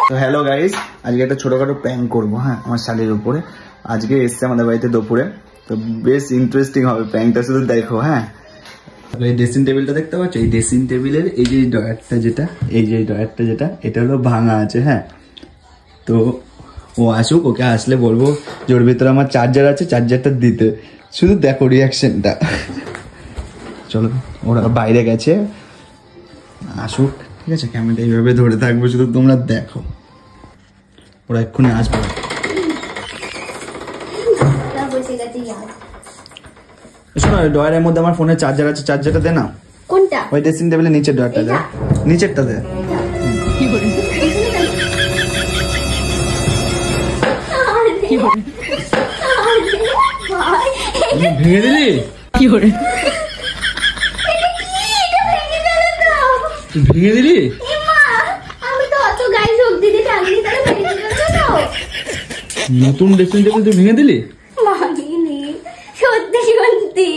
তো hello guys, আজকে একটা ছোটখাটো প্র্যাঙ্ক করবো। হ্যাঁ, আমার শাড়ির উপরে আজকে এসছে আমাদের বাড়িতে দুপুরে। তো বেশ ইন্টারেস্টিং হবে প্র্যাঙ্কটা, শুধু দেখো। হ্যাঁ, এই ড্রেসিং টেবিলটা দেখতে পাচ্ছ? এই ড্রেসিং টেবিলের এই যে ড্রয়ারটা যেটা এটা হলো ভাঙা আছে। হ্যাঁ, তো ও আসুক, ওকে আসলে বলবো যে ওর ভিতরে আমার চার্জার আছে, চার্জারটা দিতে। শুধু দেখো রিয়াকশনটা। চলো, ওরা বাইরে গেছে, আসুক। ঠিক আছে, ক্যামেরাটা এইভাবে ধরে থাকবো, শুধু তোমরা দেখো। ওরা এক্ষুনি আসবে। শোনো, ড্রয়ারের মধ্যে আমার ফোনের চার্জার আছে, চার্জারটা দে না। কোনটা? ওই ড্রেসিং টেবিলের নিচের ড্রয়ারটা দে, নিচেরটা দে। ভেঙে দিলি? কি করে ভেঙে দিলি? নতুন ড্রেসিং টেবিল তুই ভেঙে দিলি? সত্যি সত্যি